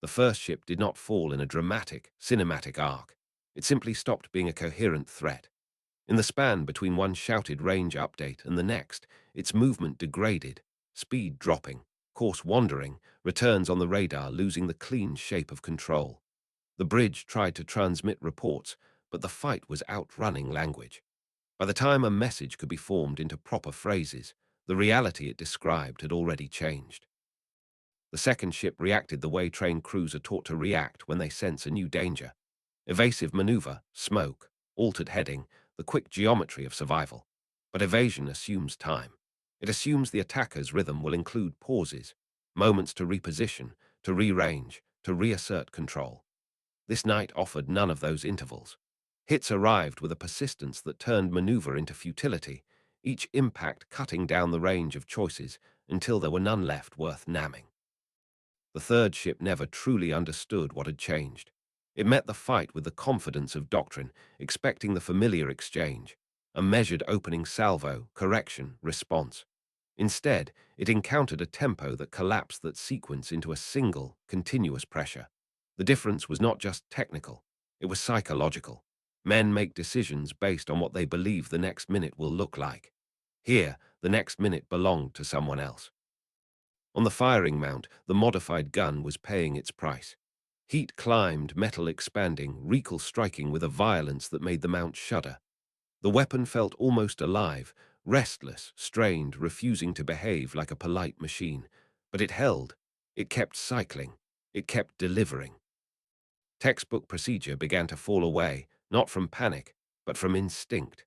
The first ship did not fall in a dramatic, cinematic arc. It simply stopped being a coherent threat. In the span between one shouted range update and the next, its movement degraded, speed dropping, course wandering, returns on the radar losing the clean shape of control. The bridge tried to transmit reports, but the fight was outrunning language. By the time a message could be formed into proper phrases, the reality it described had already changed. The second ship reacted the way trained crews are taught to react when they sense a new danger. Evasive maneuver, smoke, altered heading, the quick geometry of survival. But evasion assumes time. It assumes the attacker's rhythm will include pauses, moments to reposition, to rearrange, to reassert control. This night offered none of those intervals. Hits arrived with a persistence that turned maneuver into futility, each impact cutting down the range of choices until there were none left worth namming. The third ship never truly understood what had changed. It met the fight with the confidence of doctrine, expecting the familiar exchange, a measured opening salvo, correction, response. Instead, it encountered a tempo that collapsed that sequence into a single, continuous pressure. The difference was not just technical, it was psychological. Men make decisions based on what they believe the next minute will look like. Here, the next minute belonged to someone else. On the firing mount, the modified gun was paying its price. Heat climbed, metal expanding, recoil striking with a violence that made the mount shudder. The weapon felt almost alive, restless, strained, refusing to behave like a polite machine. But it held. It kept cycling. It kept delivering. Textbook procedure began to fall away, not from panic, but from instinct.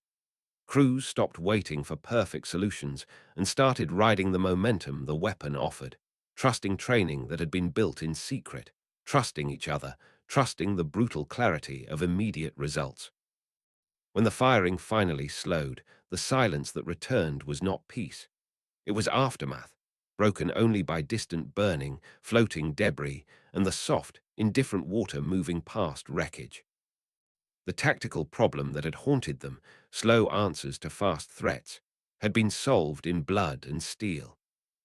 Crews stopped waiting for perfect solutions and started riding the momentum the weapon offered, trusting training that had been built in secret, trusting each other, trusting the brutal clarity of immediate results. When the firing finally slowed, the silence that returned was not peace. It was aftermath, broken only by distant burning, floating debris, and the soft, indifferent water moving past wreckage. The tactical problem that had haunted them, slow answers to fast threats, had been solved in blood and steel.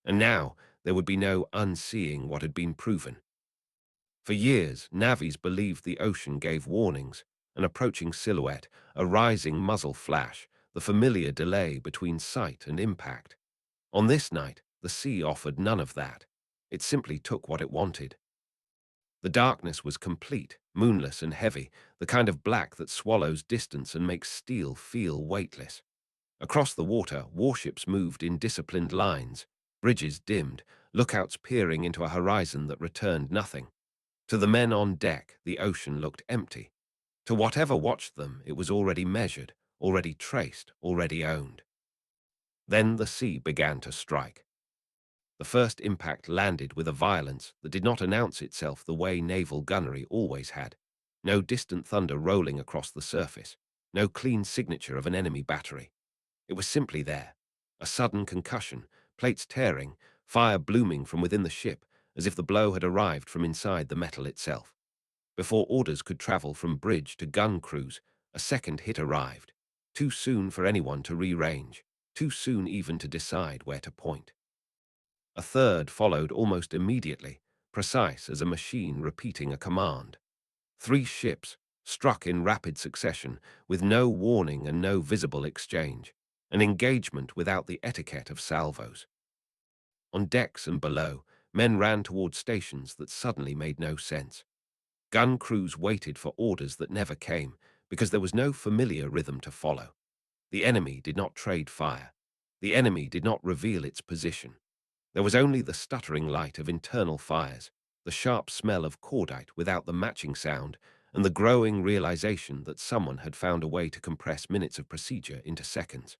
And now there would be no unseeing what had been proven. For years, navvies believed the ocean gave warnings, an approaching silhouette, a rising muzzle flash, the familiar delay between sight and impact. On this night, the sea offered none of that. It simply took what it wanted. The darkness was complete, moonless and heavy, the kind of black that swallows distance and makes steel feel weightless. Across the water, warships moved in disciplined lines, bridges dimmed, lookouts peering into a horizon that returned nothing. To the men on deck, the ocean looked empty. To whatever watched them, it was already measured, already traced, already owned. Then the sea began to strike. The first impact landed with a violence that did not announce itself the way naval gunnery always had. No distant thunder rolling across the surface, no clean signature of an enemy battery. It was simply there. A sudden concussion, plates tearing, fire blooming from within the ship, as if the blow had arrived from inside the metal itself. Before orders could travel from bridge to gun crews, a second hit arrived. Too soon for anyone to rearrange, too soon even to decide where to point. A third followed almost immediately, precise as a machine repeating a command. 3 ships, struck in rapid succession, with no warning and no visible exchange, an engagement without the etiquette of salvos. On decks and below, men ran toward stations that suddenly made no sense. Gun crews waited for orders that never came, because there was no familiar rhythm to follow. The enemy did not trade fire. The enemy did not reveal its position. There was only the stuttering light of internal fires, the sharp smell of cordite without the matching sound, and the growing realization that someone had found a way to compress minutes of procedure into seconds.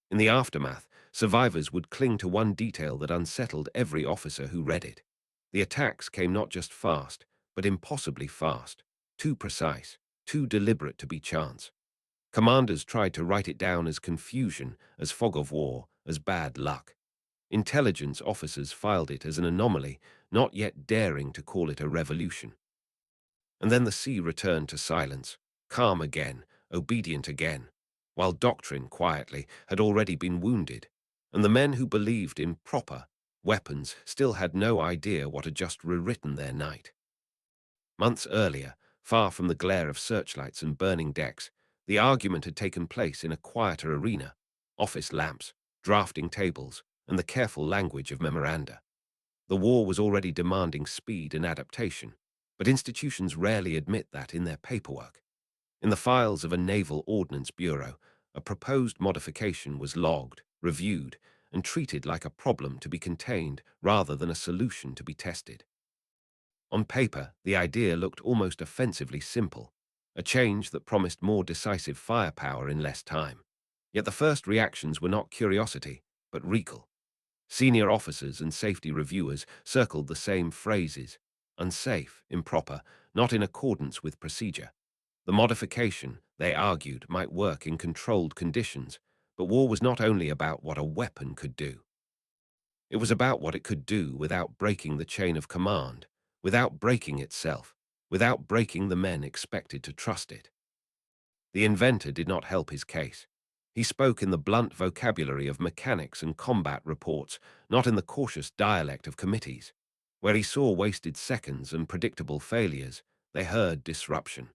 In the aftermath, survivors would cling to one detail that unsettled every officer who read it. The attacks came not just fast, but impossibly fast, too precise, too deliberate to be chance. Commanders tried to write it down as confusion, as fog of war, as bad luck. Intelligence officers filed it as an anomaly, not yet daring to call it a revolution. And then the sea returned to silence, calm again, obedient again, while doctrine, quietly, had already been wounded, and the men who believed in proper, Weapons still had no idea what had just rewritten their night. Months earlier, far from the glare of searchlights and burning decks, the argument had taken place in a quieter arena: office lamps, drafting tables, and the careful language of memoranda. The war was already demanding speed and adaptation, but institutions rarely admit that in their paperwork. In the files of a naval ordnance bureau, a proposed modification was logged, reviewed, and treated like a problem to be contained rather than a solution to be tested. On paper, the idea looked almost offensively simple, a change that promised more decisive firepower in less time. Yet the first reactions were not curiosity, but recall. Senior officers and safety reviewers circled the same phrases: unsafe, improper, not in accordance with procedure. The modification, they argued, might work in controlled conditions, but war was not only about what a weapon could do. It was about what it could do without breaking the chain of command, without breaking itself, without breaking the men expected to trust it. The inventor did not help his case. He spoke in the blunt vocabulary of mechanics and combat reports, not in the cautious dialect of committees. Where he saw wasted seconds and predictable failures, they heard disruption.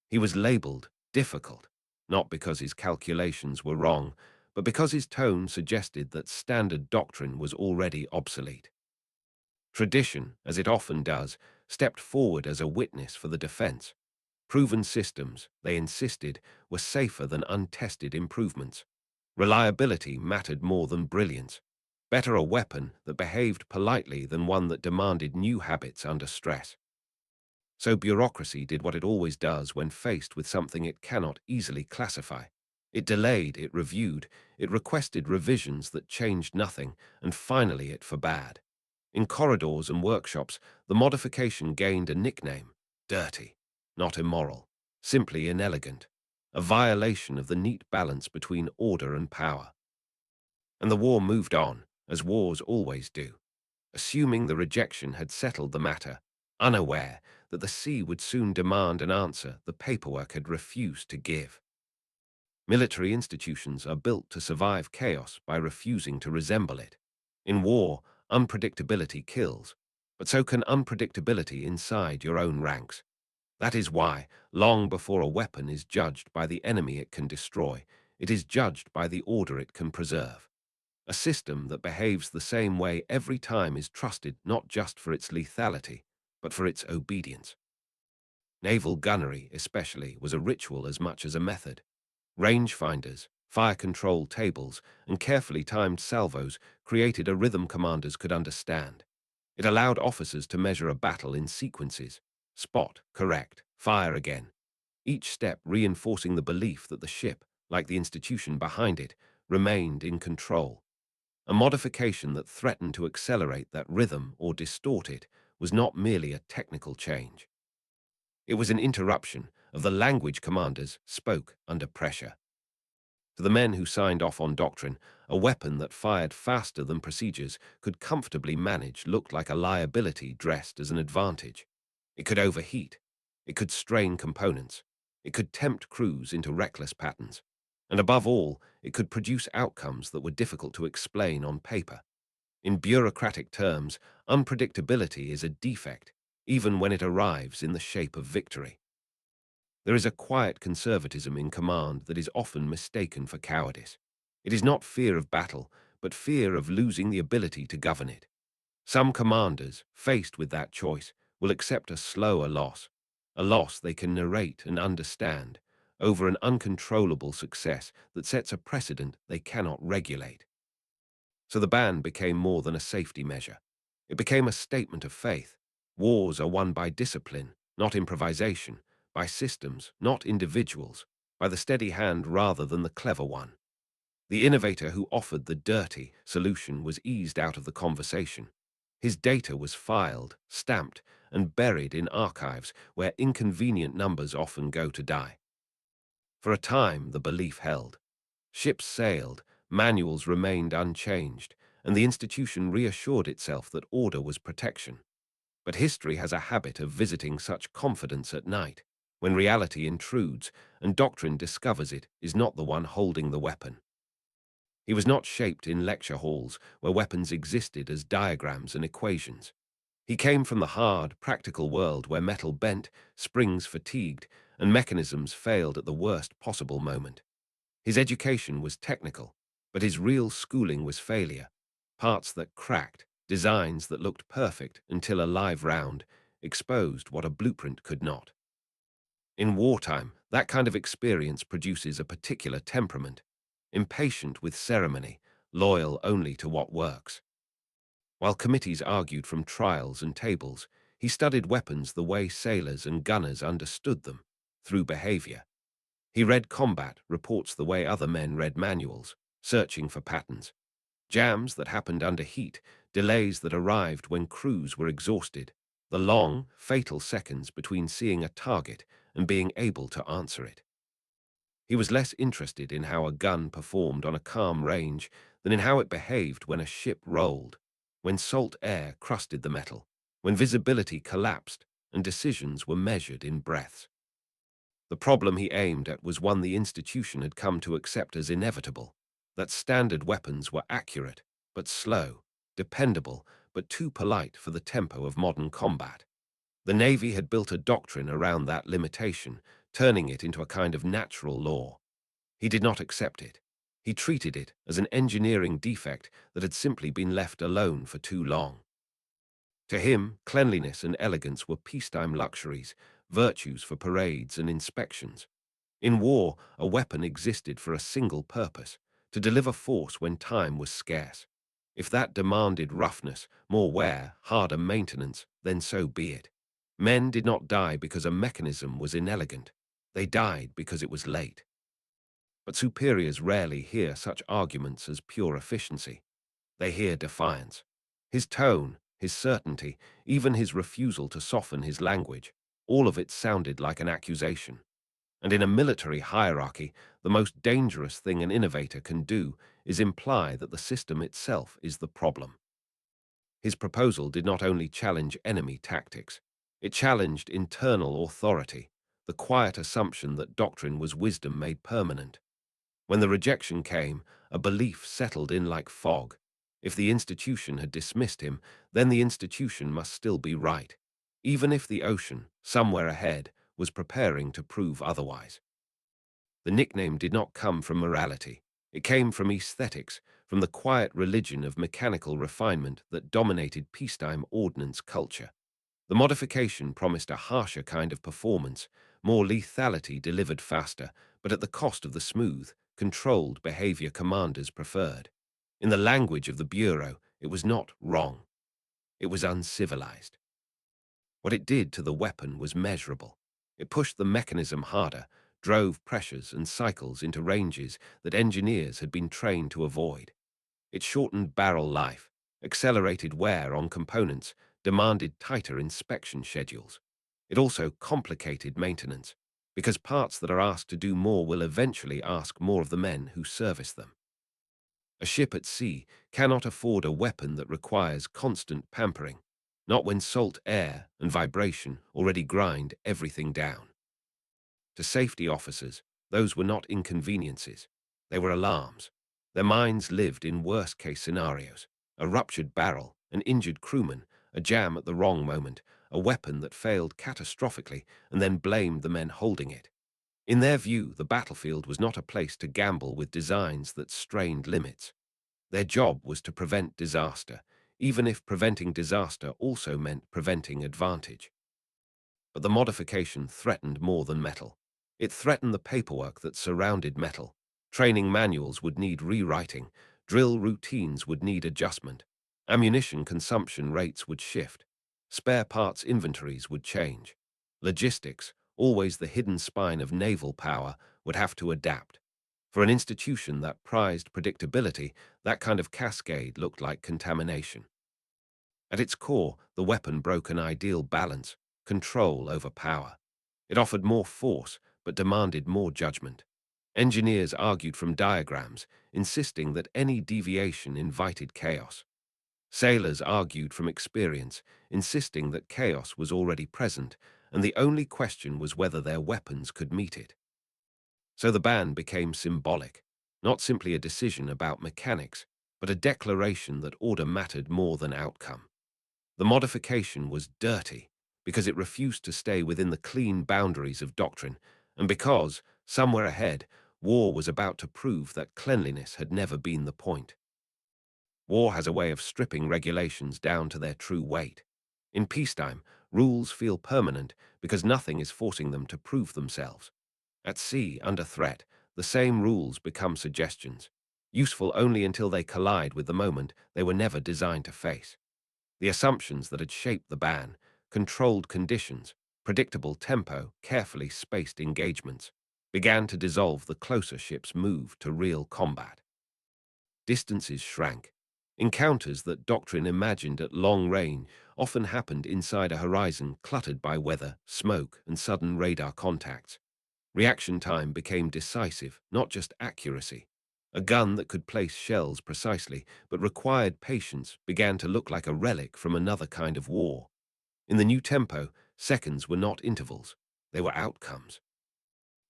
He was labeled difficult, not because his calculations were wrong, but because his tone suggested that standard doctrine was already obsolete. Tradition, as it often does, stepped forward as a witness for the defense. Proven systems, they insisted, were safer than untested improvements. Reliability mattered more than brilliance. Better a weapon that behaved politely than one that demanded new habits under stress. So bureaucracy did what it always does when faced with something it cannot easily classify. It delayed, it reviewed, it requested revisions that changed nothing, and finally it forbade. In corridors and workshops, the modification gained a nickname: dirty, not immoral, simply inelegant, a violation of the neat balance between order and power. And the war moved on, as wars always do, assuming the rejection had settled the matter, unaware that the sea would soon demand an answer the paperwork had refused to give. Military institutions are built to survive chaos by refusing to resemble it. In war, unpredictability kills, but so can unpredictability inside your own ranks. That is why, long before a weapon is judged by the enemy it can destroy, it is judged by the order it can preserve. A system that behaves the same way every time is trusted not just for its lethality, but for its obedience. Naval gunnery, especially, was a ritual as much as a method. Rangefinders, fire control tables, and carefully timed salvos created a rhythm commanders could understand. It allowed officers to measure a battle in sequences: spot, correct, fire again. Each step reinforcing the belief that the ship, like the institution behind it, remained in control. A modification that threatened to accelerate that rhythm or distort it was not merely a technical change. It was an interruption of the language commanders spoke under pressure. To the men who signed off on doctrine, a weapon that fired faster than procedures could comfortably manage looked like a liability dressed as an advantage. It could overheat. It could strain components. It could tempt crews into reckless patterns. And above all, it could produce outcomes that were difficult to explain on paper. In bureaucratic terms, unpredictability is a defect, even when it arrives in the shape of victory. There is a quiet conservatism in command that is often mistaken for cowardice. It is not fear of battle, but fear of losing the ability to govern it. Some commanders, faced with that choice, will accept a slower loss, a loss they can narrate and understand, over an uncontrollable success that sets a precedent they cannot regulate. So the ban became more than a safety measure. It became a statement of faith. Wars are won by discipline, not improvisation, by systems, not individuals, by the steady hand rather than the clever one. The innovator who offered the dirty solution was eased out of the conversation. His data was filed, stamped, and buried in archives where inconvenient numbers often go to die. For a time, the belief held. Ships sailed, manuals remained unchanged, and the institution reassured itself that order was protection. But history has a habit of visiting such confidence at night, when reality intrudes and doctrine discovers it is not the one holding the weapon. He was not shaped in lecture halls where weapons existed as diagrams and equations. He came from the hard, practical world where metal bent, springs fatigued, and mechanisms failed at the worst possible moment. His education was technical, but his real schooling was failure. Parts that cracked, designs that looked perfect until a live round exposed what a blueprint could not. In wartime, that kind of experience produces a particular temperament, impatient with ceremony, loyal only to what works. While committees argued from trials and tables, he studied weapons the way sailors and gunners understood them, through behavior. He read combat reports the way other men read manuals, searching for patterns. Jams that happened under heat, delays that arrived when crews were exhausted, the long, fatal seconds between seeing a target and being able to answer it. He was less interested in how a gun performed on a calm range than in how it behaved when a ship rolled, when salt air crusted the metal, when visibility collapsed and decisions were measured in breaths. The problem he aimed at was one the institution had come to accept as inevitable, that standard weapons were accurate, but slow, dependable, but too polite for the tempo of modern combat. The Navy had built a doctrine around that limitation, turning it into a kind of natural law. He did not accept it. He treated it as an engineering defect that had simply been left alone for too long. To him, cleanliness and elegance were peacetime luxuries, virtues for parades and inspections. In war, a weapon existed for a single purpose, to deliver force when time was scarce. If that demanded roughness, more wear, harder maintenance, then so be it. Men did not die because a mechanism was inelegant. They died because it was late. But superiors rarely hear such arguments as pure efficiency. They hear defiance. His tone, his certainty, even his refusal to soften his language, all of it sounded like an accusation. And in a military hierarchy, the most dangerous thing an innovator can do is imply that the system itself is the problem. His proposal did not only challenge enemy tactics, it challenged internal authority, the quiet assumption that doctrine was wisdom made permanent. When the rejection came, a belief settled in like fog. If the institution had dismissed him, then the institution must still be right, even if the ocean, somewhere ahead, was preparing to prove otherwise. The nickname did not come from morality. It came from aesthetics, from the quiet religion of mechanical refinement that dominated peacetime ordnance culture. The modification promised a harsher kind of performance, more lethality delivered faster, but at the cost of the smooth, controlled behavior commanders preferred. In the language of the Bureau, it was not wrong. It was uncivilized. What it did to the weapon was measurable. It pushed the mechanism harder, drove pressures and cycles into ranges that engineers had been trained to avoid. It shortened barrel life, accelerated wear on components, demanded tighter inspection schedules. It also complicated maintenance, because parts that are asked to do more will eventually ask more of the men who service them. A ship at sea cannot afford a weapon that requires constant pampering, not when salt air and vibration already grind everything down. To safety officers, those were not inconveniences. They were alarms. Their minds lived in worst-case scenarios: a ruptured barrel, an injured crewman, a jam at the wrong moment, a weapon that failed catastrophically and then blamed the men holding it. In their view, the battlefield was not a place to gamble with designs that strained limits. Their job was to prevent disaster, even if preventing disaster also meant preventing advantage. But the modification threatened more than metal. It threatened the paperwork that surrounded metal. Training manuals would need rewriting, drill routines would need adjustment, ammunition consumption rates would shift, spare parts inventories would change. Logistics, always the hidden spine of naval power, would have to adapt. For an institution that prized predictability, that kind of cascade looked like contamination. At its core, the weapon broke an ideal balance, control over power. It offered more force, but demanded more judgment. Engineers argued from diagrams, insisting that any deviation invited chaos. Sailors argued from experience, insisting that chaos was already present, and the only question was whether their weapons could meet it. So the ban became symbolic. not simply a decision about mechanics, but a declaration that order mattered more than outcome. The modification was dirty because it refused to stay within the clean boundaries of doctrine, and because, somewhere ahead, war was about to prove that cleanliness had never been the point. War has a way of stripping regulations down to their true weight. In peacetime, rules feel permanent because nothing is forcing them to prove themselves. At sea, under threat, the same rules become suggestions, useful only until they collide with the moment they were never designed to face. The assumptions that had shaped the ban, controlled conditions, predictable tempo, carefully spaced engagements, began to dissolve the closer ships moved to real combat. Distances shrank. Encounters that doctrine imagined at long range often happened inside a horizon cluttered by weather, smoke, and sudden radar contacts. Reaction time became decisive, not just accuracy. A gun that could place shells precisely, but required patience, began to look like a relic from another kind of war. In the new tempo, seconds were not intervals, they were outcomes.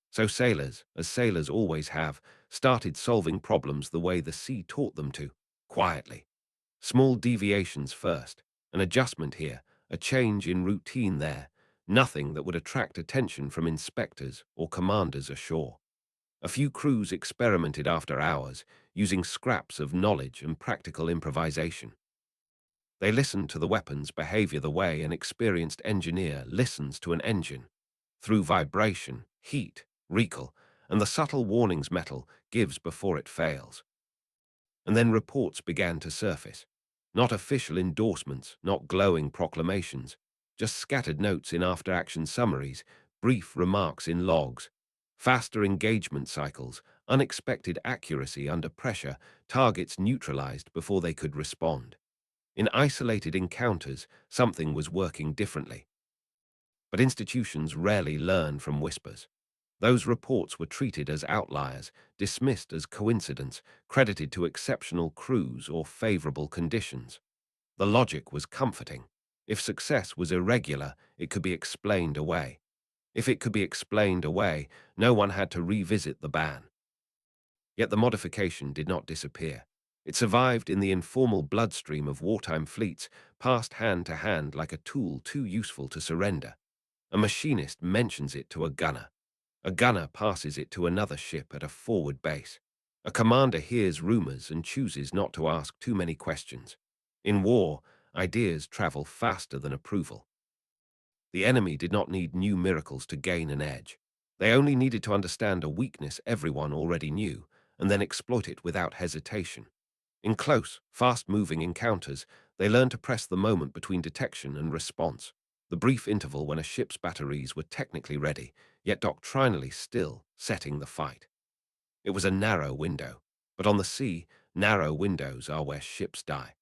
So sailors, as sailors always have, started solving problems the way the sea taught them to, quietly. Small deviations first, an adjustment here, a change in routine there, nothing that would attract attention from inspectors or commanders ashore. A few crews experimented after hours, using scraps of knowledge and practical improvisation. They listened to the weapon's behavior the way an experienced engineer listens to an engine, through vibration, heat, recoil, and the subtle warnings metal gives before it fails. And then reports began to surface. Not official endorsements, not glowing proclamations, just scattered notes in after-action summaries, brief remarks in logs, faster engagement cycles, unexpected accuracy under pressure, targets neutralized before they could respond. In isolated encounters, something was working differently. But institutions rarely learn from whispers. Those reports were treated as outliers, dismissed as coincidence, credited to exceptional crews or favorable conditions. The logic was comforting. If success was irregular, it could be explained away. If it could be explained away, no one had to revisit the ban. Yet the modification did not disappear. It survived in the informal bloodstream of wartime fleets, passed hand to hand like a tool too useful to surrender. A machinist mentions it to a gunner. A gunner passes it to another ship at a forward base. A commander hears rumors and chooses not to ask too many questions. In war, ideas travel faster than approval. The enemy did not need new miracles to gain an edge. They only needed to understand a weakness everyone already knew, and then exploit it without hesitation. In close, fast-moving encounters, they learned to press the moment between detection and response, the brief interval when a ship's batteries were technically ready, yet doctrinally still setting the fight. It was a narrow window, but on the sea, narrow windows are where ships die.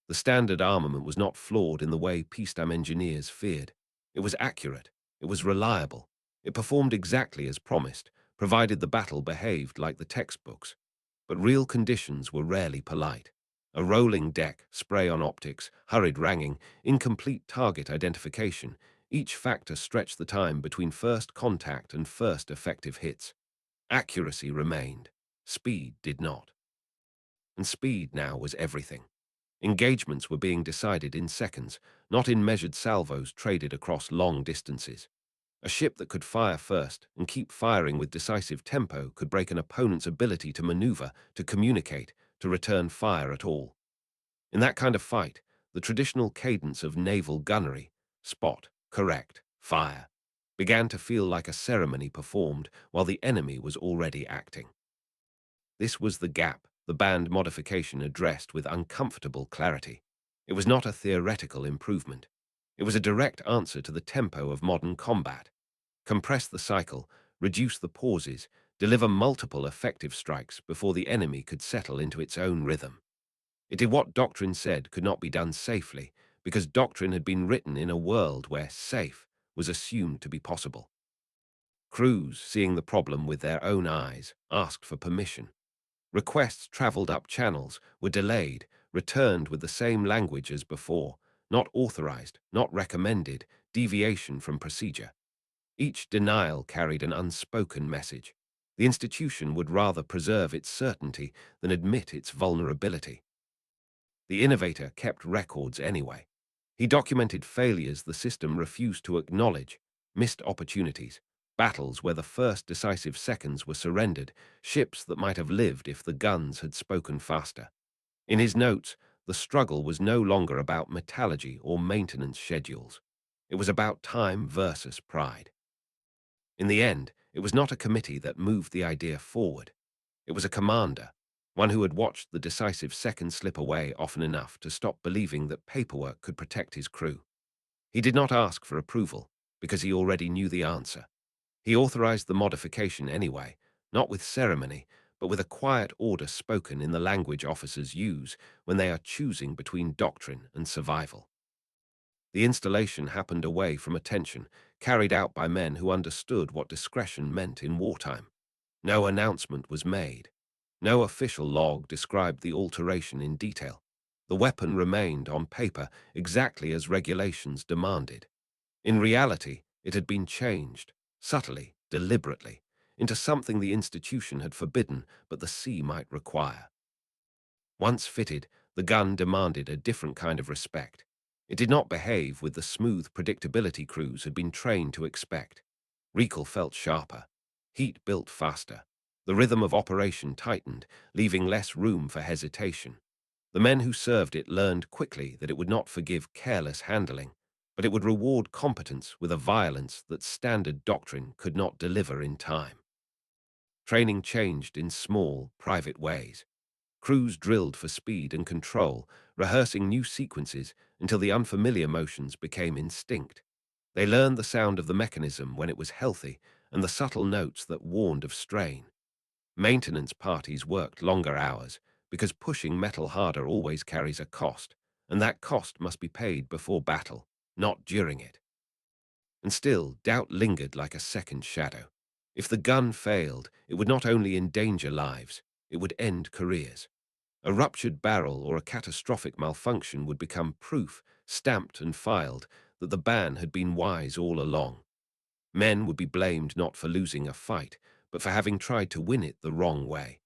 The standard armament was not flawed in the way peacetime engineers feared. It was accurate, it was reliable, it performed exactly as promised, provided the battle behaved like the textbooks. But real conditions were rarely polite. A rolling deck, spray on optics, hurried ranging, incomplete target identification, each factor stretched the time between first contact and first effective hits. Accuracy remained. Speed did not. And speed now was everything. Engagements were being decided in seconds, not in measured salvos traded across long distances. A ship that could fire first and keep firing with decisive tempo could break an opponent's ability to maneuver, to communicate, to return fire at all. In that kind of fight, the traditional cadence of naval gunnery, spot, correct, fire, began to feel like a ceremony performed while the enemy was already acting. This was the gap the band modification addressed with uncomfortable clarity. It was not a theoretical improvement. It was a direct answer to the tempo of modern combat. Compress the cycle, reduce the pauses, deliver multiple effective strikes before the enemy could settle into its own rhythm. It did what doctrine said could not be done safely, because doctrine had been written in a world where safe was assumed to be possible. Crews, seeing the problem with their own eyes, asked for permission. Requests traveled up channels, were delayed, returned with the same language as before, not authorized, not recommended, deviation from procedure. Each denial carried an unspoken message. The institution would rather preserve its certainty than admit its vulnerability. The innovator kept records anyway. He documented failures the system refused to acknowledge, missed opportunities, battles where the first decisive seconds were surrendered, ships that might have lived if the guns had spoken faster. In his notes, the struggle was no longer about metallurgy or maintenance schedules. It was about time versus pride. In the end, it was not a committee that moved the idea forward. It was a commander, one who had watched the decisive seconds slip away often enough to stop believing that paperwork could protect his crew. He did not ask for approval, because he already knew the answer. He authorized the modification anyway, not with ceremony, but with a quiet order spoken in the language officers use when they are choosing between doctrine and survival. The installation happened away from attention, carried out by men who understood what discretion meant in wartime. No announcement was made. No official log described the alteration in detail. The weapon remained on paper exactly as regulations demanded. In reality, it had been changed, subtly, deliberately, into something the institution had forbidden but the sea might require. Once fitted, the gun demanded a different kind of respect. It did not behave with the smooth predictability crews had been trained to expect. Recoil felt sharper. Heat built faster. The rhythm of operation tightened, leaving less room for hesitation. The men who served it learned quickly that it would not forgive careless handling, but it would reward competence with a violence that standard doctrine could not deliver in time. Training changed in small, private ways. Crews drilled for speed and control, rehearsing new sequences until the unfamiliar motions became instinct. They learned the sound of the mechanism when it was healthy and the subtle notes that warned of strain. Maintenance parties worked longer hours because pushing metal harder always carries a cost, and that cost must be paid before battle, not during it. And still, doubt lingered like a second shadow. If the gun failed, it would not only endanger lives, it would end careers. A ruptured barrel or a catastrophic malfunction would become proof, stamped and filed, that the ban had been wise all along. Men would be blamed not for losing a fight, but for having tried to win it the wrong way.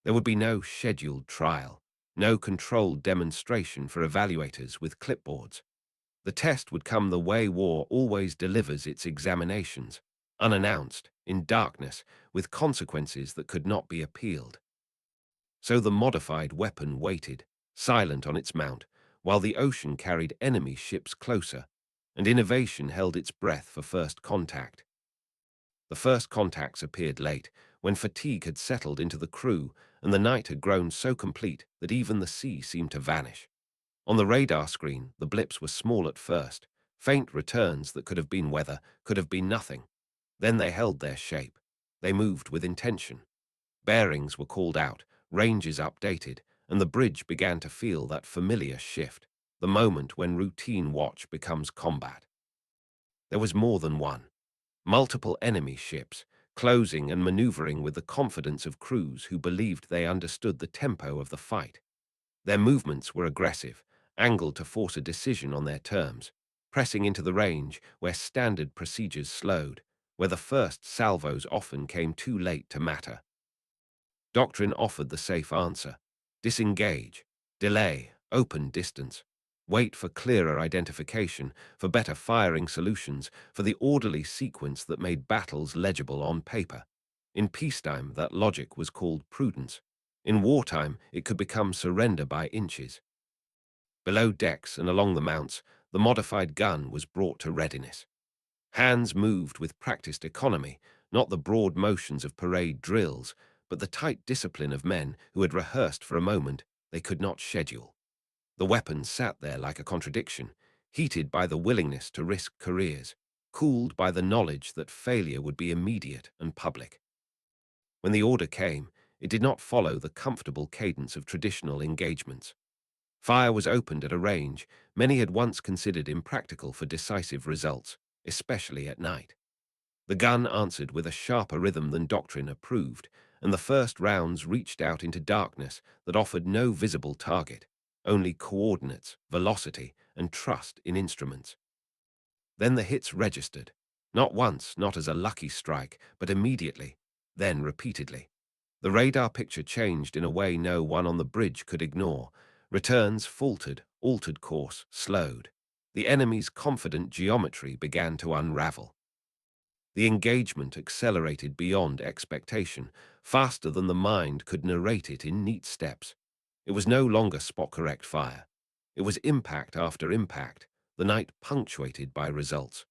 There would be no scheduled trial, no controlled demonstration for evaluators with clipboards. The test would come the way war always delivers its examinations, unannounced, in darkness, with consequences that could not be appealed. So the modified weapon waited, silent on its mount, while the ocean carried enemy ships closer, and innovation held its breath for first contact. The first contacts appeared late, when fatigue had settled into the crew and the night had grown so complete that even the sea seemed to vanish. On the radar screen, the blips were small at first, faint returns that could have been weather, could have been nothing. Then they held their shape. They moved with intention. Bearings were called out, ranges updated, and the bridge began to feel that familiar shift, the moment when routine watch becomes combat. There was more than one. Multiple enemy ships, closing and maneuvering with the confidence of crews who believed they understood the tempo of the fight. Their movements were aggressive, angled to force a decision on their terms, pressing into the range where standard procedures slowed, where the first salvos often came too late to matter. Doctrine offered the safe answer: disengage, delay, open distance, wait for clearer identification, for better firing solutions, for the orderly sequence that made battles legible on paper. In peacetime, that logic was called prudence. In wartime, it could become surrender by inches. Below decks and along the mounts, the modified gun was brought to readiness. Hands moved with practiced economy, not the broad motions of parade drills, but the tight discipline of men who had rehearsed for a moment they could not schedule. The weapon sat there like a contradiction, heated by the willingness to risk careers, cooled by the knowledge that failure would be immediate and public. When the order came, it did not follow the comfortable cadence of traditional engagements. Fire was opened at a range many had once considered impractical for decisive results, especially at night. The gun answered with a sharper rhythm than doctrine approved, and the first rounds reached out into darkness that offered no visible target, only coordinates, velocity, and trust in instruments. Then the hits registered, not once, not as a lucky strike, but immediately. then repeatedly. The radar picture changed in a way no one on the bridge could ignore. Returns faltered, altered course, slowed. The enemy's confident geometry began to unravel. The engagement accelerated beyond expectation, faster than the mind could narrate it in neat steps. It was no longer spot-correct fire. It was impact after impact, the night punctuated by results.